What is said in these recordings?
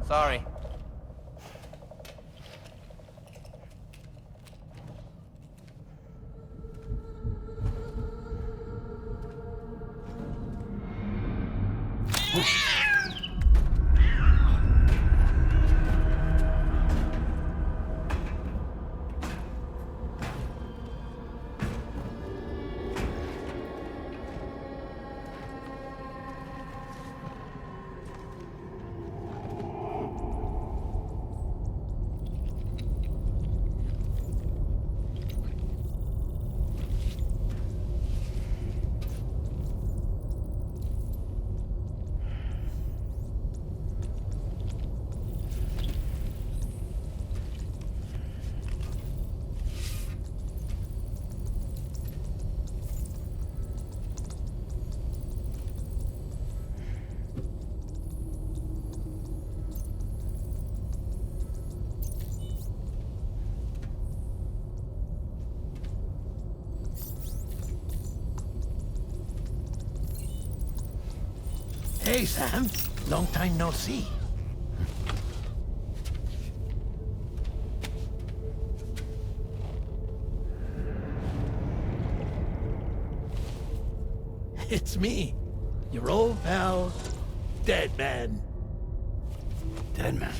Sorry. Hey, Sam. Long time no see. It's me, your old pal, Deadman. Deadman?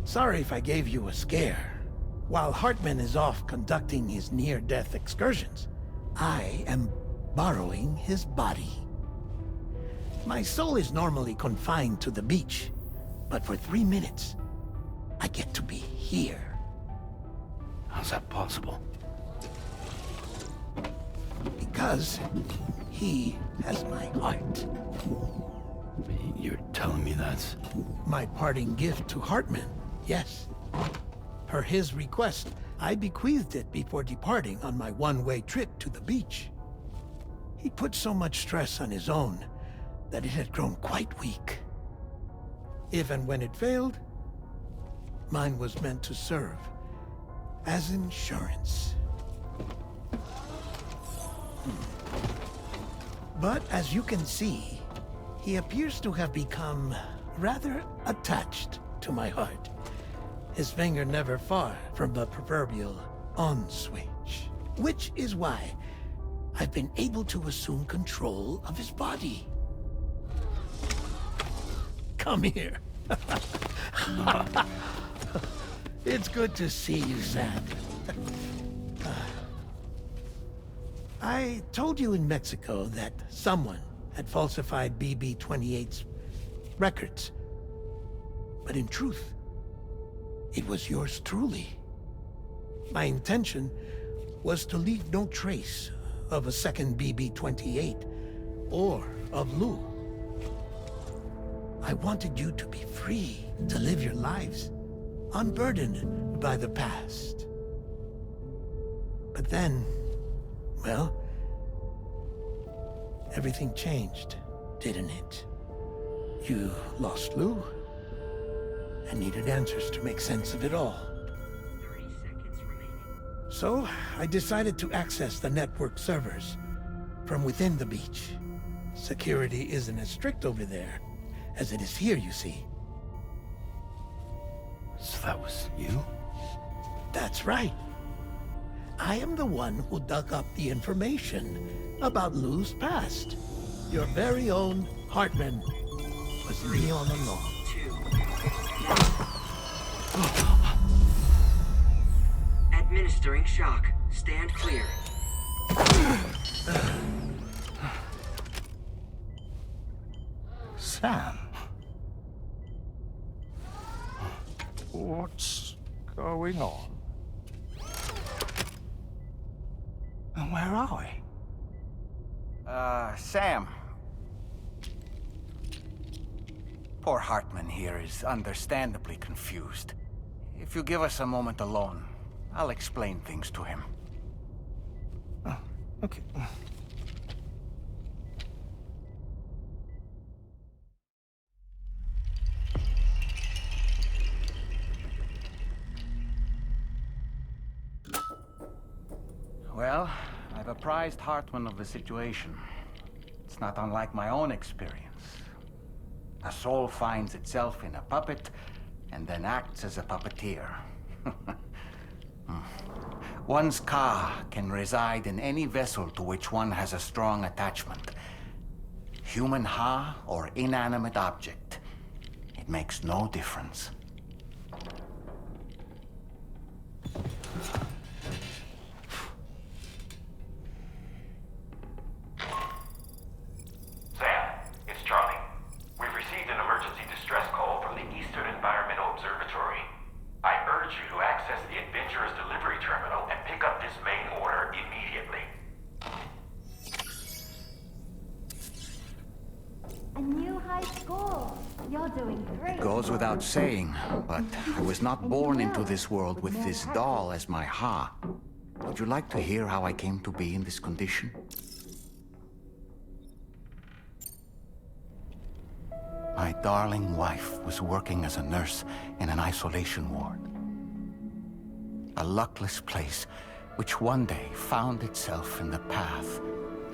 Sorry if I gave you a scare. While Hartman is off conducting his near-death excursions, I am borrowing his body. My soul is normally confined to the beach, but for 3 minutes, I get to be here. How's that possible? Because he has my heart. You're telling me that's... My parting gift to Hartman, yes. Per his request, I bequeathed it before departing on my one-way trip to the beach. He put so much stress on his own that it had grown quite weak. If and when it failed, mine was meant to serve as insurance. But as you can see, he appears to have become rather attached to my heart. His finger never far from the proverbial on switch. Which is why I've been able to assume control of his body. Come here. It's good to see you, Sam. I told you in Mexico that someone had falsified BB-28's records. But in truth, it was yours truly. My intention was to leave no trace of a second BB-28 or of Lou. I wanted you to be free to live your lives, unburdened by the past. But then, well, everything changed, didn't it? You lost Lou, and needed answers to make sense of it all. 30 seconds remaining. So, I decided to access the network servers from within the beach. Security isn't as strict over there as it is here, you see. So that was you? That's right. I am the one who dug up the information about Lou's past. Your very own Hartman was me all along. 2. Administering shock. Stand clear. Sam? What's going on? And where are we? Sam. Poor Hartman here is understandably confused. If you give us a moment alone, I'll explain things to him. Oh, okay. Well, I've apprised Hartman of the situation. It's not unlike my own experience. A soul finds itself in a puppet, and then acts as a puppeteer. One's Ka can reside in any vessel to which one has a strong attachment. Human Ha or inanimate object. It makes no difference. Sam, it's Charlie. We've received an emergency distress call from the Eastern Environmental Observatory. I urge you to access the Adventurer's delivery terminal and pick up this main order immediately. A new high score. You're doing great. It goes without saying, but I was not born into this world with this doll as my Ha. Would you like to hear how I came to be in this condition? My darling wife was working as a nurse in an isolation ward. A luckless place which one day found itself in the path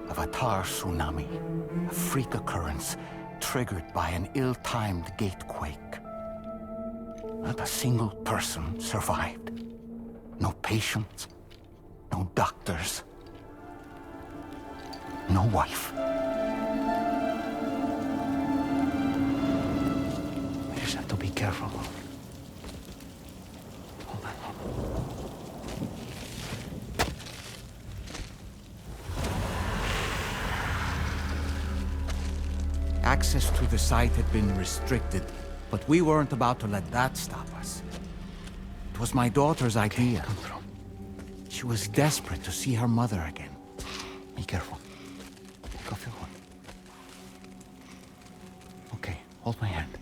of a tar tsunami, a freak occurrence triggered by an ill-timed gatequake. Not a single person survived. No patients, no doctors, no wife. We just have to be careful. Hold on. Access to the site had been restricted, but we weren't about to let that stop us. It was my daughter's idea. Come through. She was desperate to see her mother again. Be careful. Go feel one. Okay, hold my hand.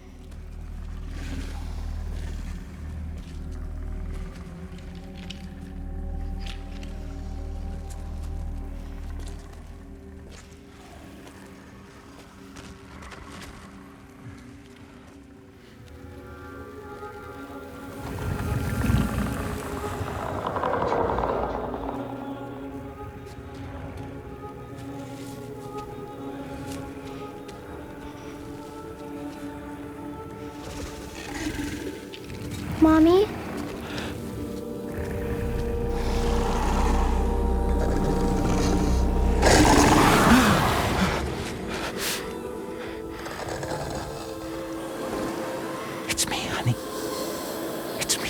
Mommy? It's me, honey. It's me.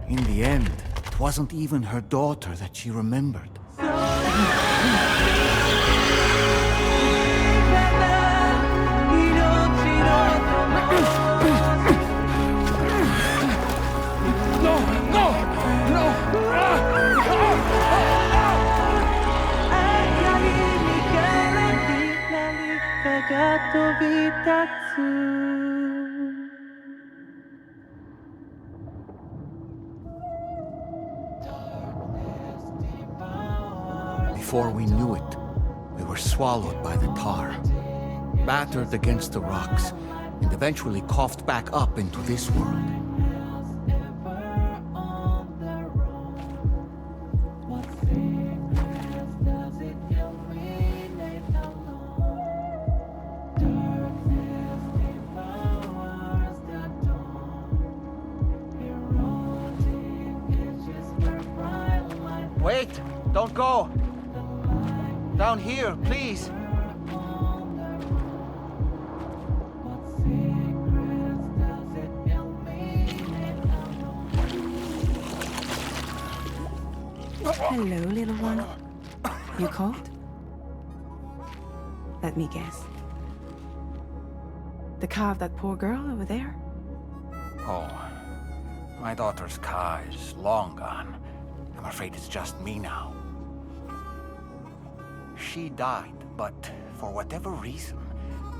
In the end, it wasn't even her daughter that she remembered. No! Before we knew it, we were swallowed by the tar, battered against the rocks, and eventually coughed back up into this world. Wait! Don't go! Down here, please! Hello, little one. You cold? Let me guess. The car of that poor girl over there? Oh, my daughter's car is long gone. I'm afraid it's just me now. She died, but for whatever reason,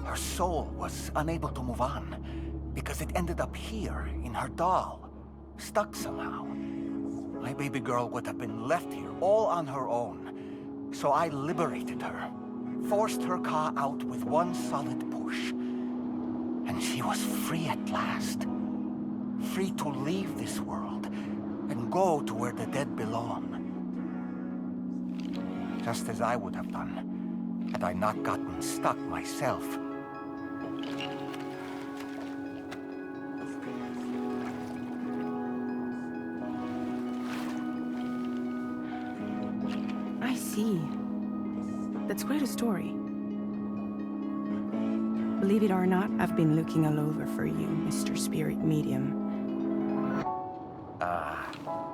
her soul was unable to move on because it ended up here in her doll, stuck somehow. My baby girl would have been left here all on her own. So I liberated her, forced her car out with one solid push. And she was free at last. Free to leave this world and go to where the dead belong. Just as I would have done, had I not gotten stuck myself. I see. That's quite a story. Believe it or not, I've been looking all over for you, Mr. Spirit Medium.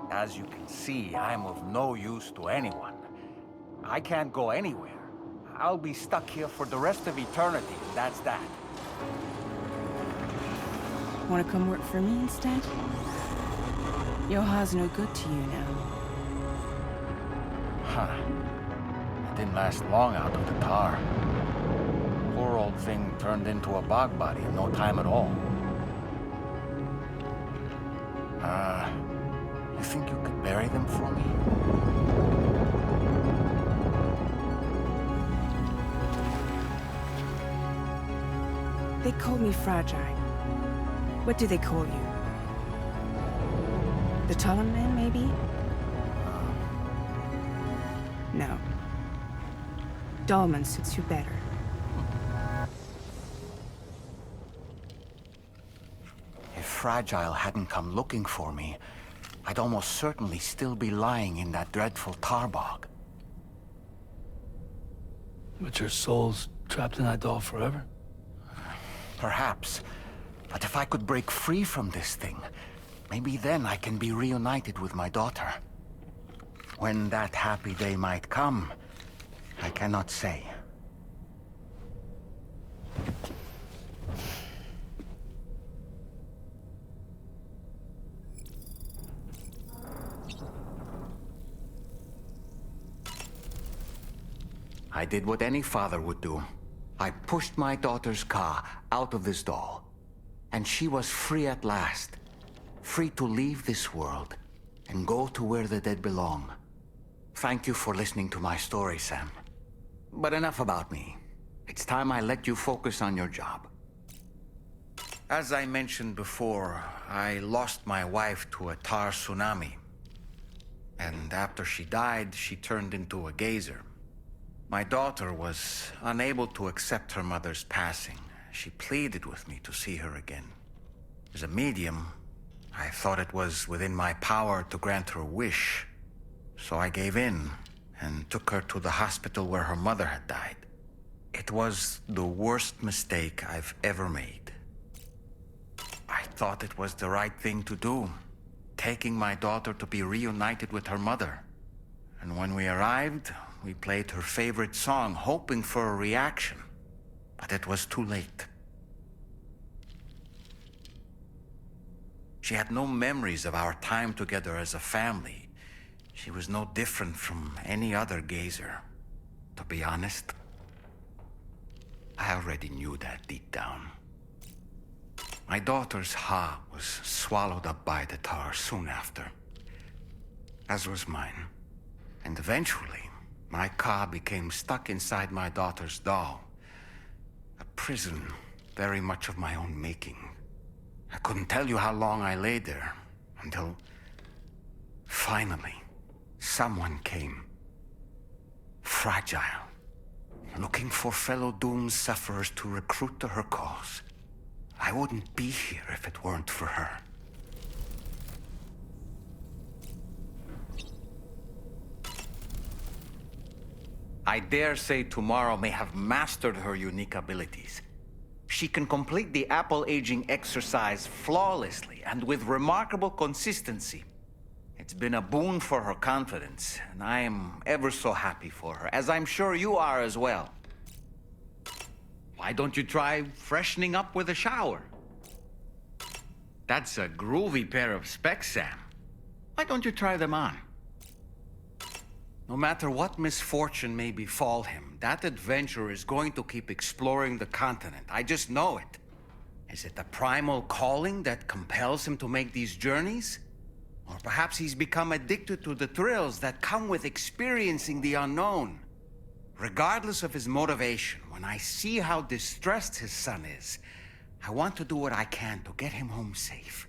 As you can see, I'm of no use to anyone. I can't go anywhere. I'll be stuck here for the rest of eternity, and that's that. Wanna come work for me instead? Yoha's no good to you now. Huh. It didn't last long out of the tar. Poor old thing turned into a bog body in no time at all. You think you could bury them for me? They call me Fragile. What do they call you? The Talon Man, maybe? No. Dolman suits you better. If Fragile hadn't come looking for me, I'd almost certainly still be lying in that dreadful tar bog. But your soul's trapped in that doll forever? Perhaps. But if I could break free from this thing, maybe then I can be reunited with my daughter. When that happy day might come, I cannot say. I did what any father would do. I pushed my daughter's car out of this doll. And she was free at last. Free to leave this world and go to where the dead belong. Thank you for listening to my story, Sam. But enough about me. It's time I let you focus on your job. As I mentioned before, I lost my wife to a tar tsunami. And after she died, she turned into a geyser. My daughter was unable to accept her mother's passing. She pleaded with me to see her again. As a medium, I thought it was within my power to grant her wish. So I gave in and took her to the hospital where her mother had died. It was the worst mistake I've ever made. I thought it was the right thing to do, taking my daughter to be reunited with her mother. And when we arrived, we played her favorite song, hoping for a reaction. But it was too late. She had no memories of our time together as a family. She was no different from any other geyser, to be honest. I already knew that deep down. My daughter's heart was swallowed up by the tar soon after, as was mine. And eventually, my car became stuck inside my daughter's doll. A prison very much of my own making. I couldn't tell you how long I lay there, until finally, someone came. Fragile. Looking for fellow doomed sufferers to recruit to her cause. I wouldn't be here if it weren't for her. I dare say Tomorrow may have mastered her unique abilities. She can complete the apple aging exercise flawlessly and with remarkable consistency. It's been a boon for her confidence, and I am ever so happy for her, as I'm sure you are as well. Why don't you try freshening up with a shower? That's a groovy pair of specs, Sam. Why don't you try them on? No matter what misfortune may befall him, that adventurer is going to keep exploring the continent. I just know it. Is it the primal calling that compels him to make these journeys? Or perhaps he's become addicted to the thrills that come with experiencing the unknown. Regardless of his motivation, when I see how distressed his son is, I want to do what I can to get him home safe.